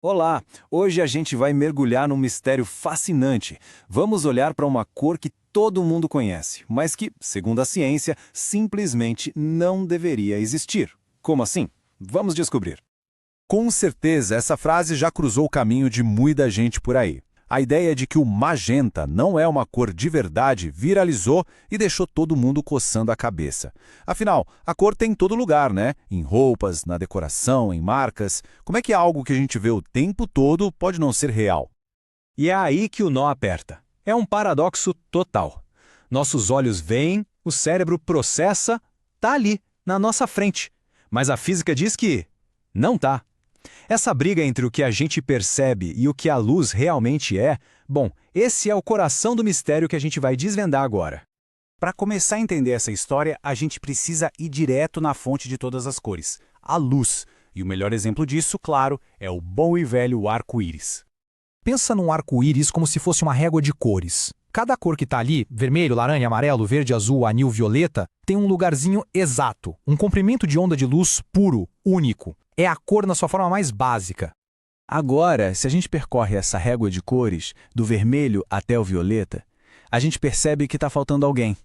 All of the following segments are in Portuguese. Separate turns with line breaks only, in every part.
Olá! Hoje a gente vai mergulhar num mistério fascinante. Vamos olhar para uma cor que todo mundo conhece, mas que, segundo a ciência, simplesmente não deveria existir. Como assim? Vamos descobrir.
Com certeza, essa frase já cruzou o caminho de muita gente por aí. A ideia de que o magenta não é uma cor de verdade viralizou e deixou todo mundo coçando a cabeça. Afinal, a cor tem em todo lugar, né? Em roupas, na decoração, em marcas. Como é que algo que a gente vê o tempo todo pode não ser real?
E é aí que o nó aperta. É um paradoxo total. Nossos olhos veem, o cérebro processa, tá ali, na nossa frente. Mas a física diz que não tá. Essa briga entre o que a gente percebe e o que a luz realmente é, bom, esse é o coração do mistério que a gente vai desvendar agora.
Para começar a entender essa história, a gente precisa ir direto na fonte de todas as cores, a luz. E o melhor exemplo disso, claro, é o bom e velho arco-íris.
Pensa num arco-íris como se fosse uma régua de cores. Cada cor que está ali, vermelho, laranja, amarelo, verde, azul, anil, violeta, tem um lugarzinho exato, um comprimento de onda de luz puro, único. É a cor na sua forma mais básica.
Agora, se a gente percorre essa régua de cores, do vermelho até o violeta, a gente percebe que está faltando alguém.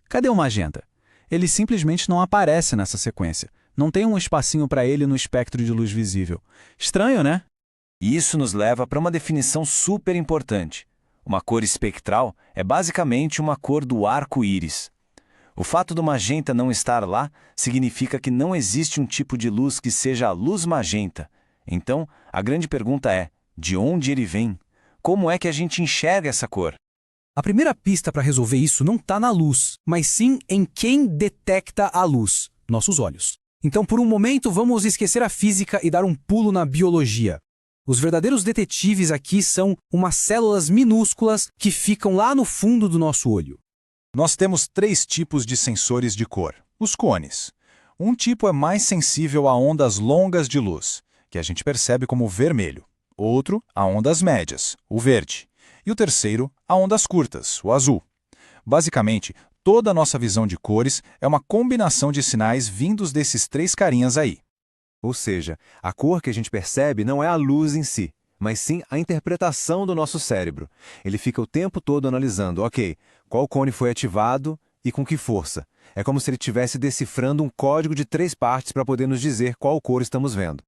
Cadê o magenta? Ele simplesmente não aparece nessa sequência. Não tem um espacinho para ele no espectro de luz visível. Estranho, né? E isso nos leva para uma definição super importante. Uma cor espectral é basicamente uma cor do arco-íris. O fato do magenta não estar lá significa que não existe um tipo de luz que seja a luz magenta. Então, a grande pergunta é, de onde ele vem? Como é que a gente enxerga essa cor?
A primeira pista para resolver isso não está na luz, mas sim em quem detecta a luz, nossos olhos. Então, por um momento, vamos esquecer a física e dar um pulo na biologia. Os verdadeiros detetives aqui são umas células minúsculas que ficam lá no fundo do nosso olho.
Nós temos 3 tipos de sensores de cor. Os cones. Um tipo é mais sensível a ondas longas de luz, que a gente percebe como vermelho. Outro, a ondas médias, o verde. E o terceiro, a ondas curtas, o azul. Basicamente, toda a nossa visão de cores é uma combinação de sinais vindos desses 3 carinhas aí.
Ou seja, a cor que a gente percebe não é a luz em si, mas sim a interpretação do nosso cérebro. Ele fica o tempo todo analisando, ok, qual cone foi ativado e com que força. É como se ele estivesse decifrando um código de 3 partes para poder nos dizer qual cor estamos vendo.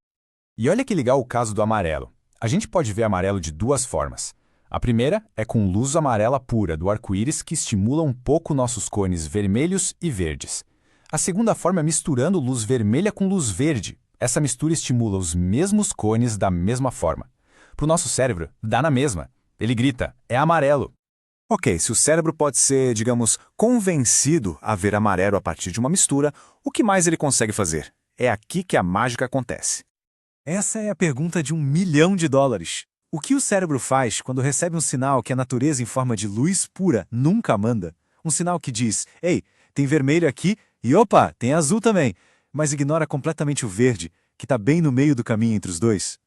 E olha que legal o caso do amarelo. A gente pode ver amarelo de 2 formas. A primeira é com luz amarela pura do arco-íris que estimula um pouco nossos cones vermelhos e verdes. A segunda forma é misturando luz vermelha com luz verde. Essa mistura estimula os mesmos cones da mesma forma. Para o nosso cérebro, dá na mesma. Ele grita, é amarelo. Ok, se o cérebro pode ser, digamos, convencido a ver amarelo a partir de uma mistura, o que mais ele consegue fazer? É aqui que a mágica acontece. Essa é a pergunta de $1 milhão. O que o cérebro faz quando recebe um sinal que a natureza em forma de luz pura nunca manda? Um sinal que diz, ei, tem vermelho aqui e opa, tem azul também, mas ignora completamente o verde, que está bem no meio do caminho entre os dois.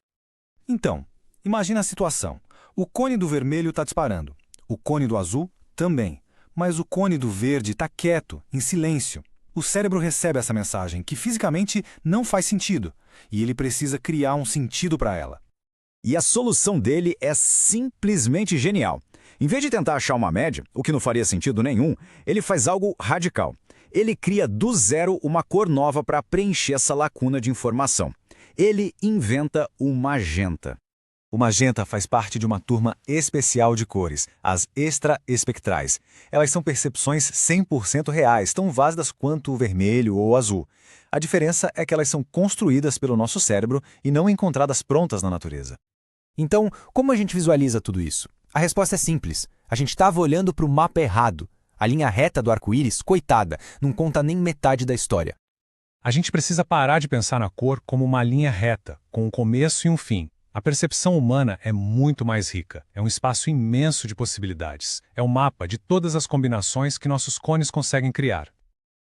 Então, imagina a situação. O cone do vermelho está disparando. O cone do azul também. Mas o cone do verde está quieto, em silêncio. O cérebro recebe essa mensagem, que fisicamente não faz sentido, e ele precisa criar um sentido para ela. E a solução dele é simplesmente genial. Em vez de tentar achar uma média, o que não faria sentido nenhum, ele faz algo radical. Ele cria do zero uma cor nova para preencher essa lacuna de informação. Ele inventa o magenta. O magenta faz parte de uma turma especial de cores, as extraespectrais. Elas são percepções 100% reais, tão válidas quanto o vermelho ou o azul. A diferença é que elas são construídas pelo nosso cérebro e não encontradas prontas na natureza.
Então, como a gente visualiza tudo isso? A resposta é simples. A gente estava olhando para o mapa errado. A linha reta do arco-íris, coitada, não conta nem metade da história.
A gente precisa parar de pensar na cor como uma linha reta, com um começo e um fim. A percepção humana é muito mais rica. É um espaço imenso de possibilidades. É um mapa de todas as combinações que nossos cones conseguem criar.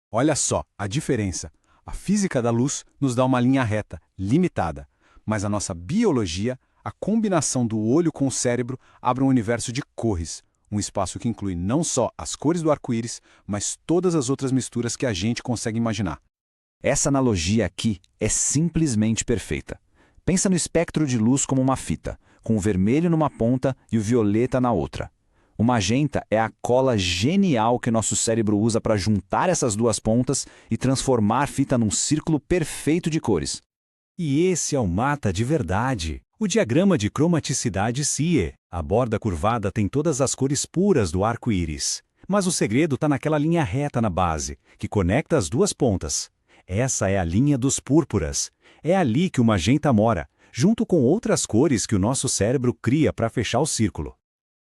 Olha só a diferença. A física da luz nos dá uma linha reta, limitada. Mas a nossa biologia, a combinação do olho com o cérebro, abre um universo de cores. Um espaço que inclui não só as cores do arco-íris, mas todas as outras misturas que a gente consegue imaginar.
Essa analogia aqui é simplesmente perfeita. Pensa no espectro de luz como uma fita, com o vermelho numa ponta e o violeta na outra. O magenta é a cola genial que nosso cérebro usa para juntar essas duas pontas e transformar a fita num círculo perfeito de cores.
E esse é o mata de verdade. O diagrama de cromaticidade CIE. A borda curvada tem todas as cores puras do arco-íris. Mas o segredo está naquela linha reta na base, que conecta as duas pontas. Essa é a linha dos púrpuras. É ali que o magenta mora, junto com outras cores que o nosso cérebro cria para fechar o círculo.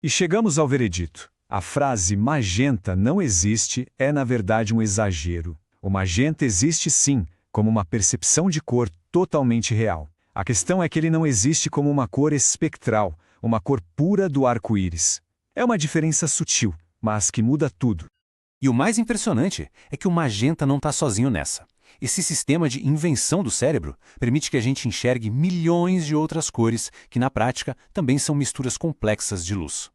E chegamos ao veredito. A frase magenta não existe é, na verdade, um exagero. O magenta existe sim, como uma percepção de cor totalmente real. A questão é que ele não existe como uma cor espectral, uma cor pura do arco-íris. É uma diferença sutil, mas que muda tudo.
E o mais impressionante é que o magenta não está sozinho nessa. Esse sistema de invenção do cérebro permite que a gente enxergue milhões de outras cores que, na prática, também são misturas complexas de luz.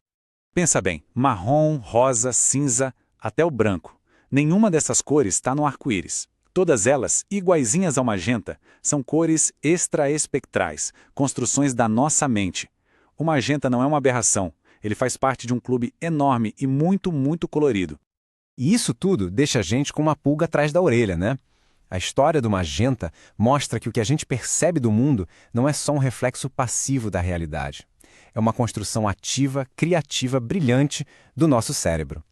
Pensa bem, marrom, rosa, cinza, até o branco. Nenhuma dessas cores está no arco-íris. Todas elas, iguaizinhas ao magenta, são cores extraespectrais, construções da nossa mente. O magenta não é uma aberração, ele faz parte de um clube enorme e muito, muito colorido.
E isso tudo deixa a gente com uma pulga atrás da orelha, né? A história do magenta mostra que o que a gente percebe do mundo não é só um reflexo passivo da realidade. É uma construção ativa, criativa, brilhante do nosso cérebro.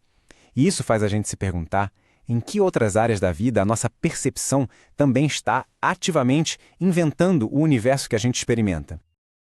E isso faz a gente se perguntar em que outras áreas da vida a nossa percepção também está ativamente inventando o universo que a gente experimenta.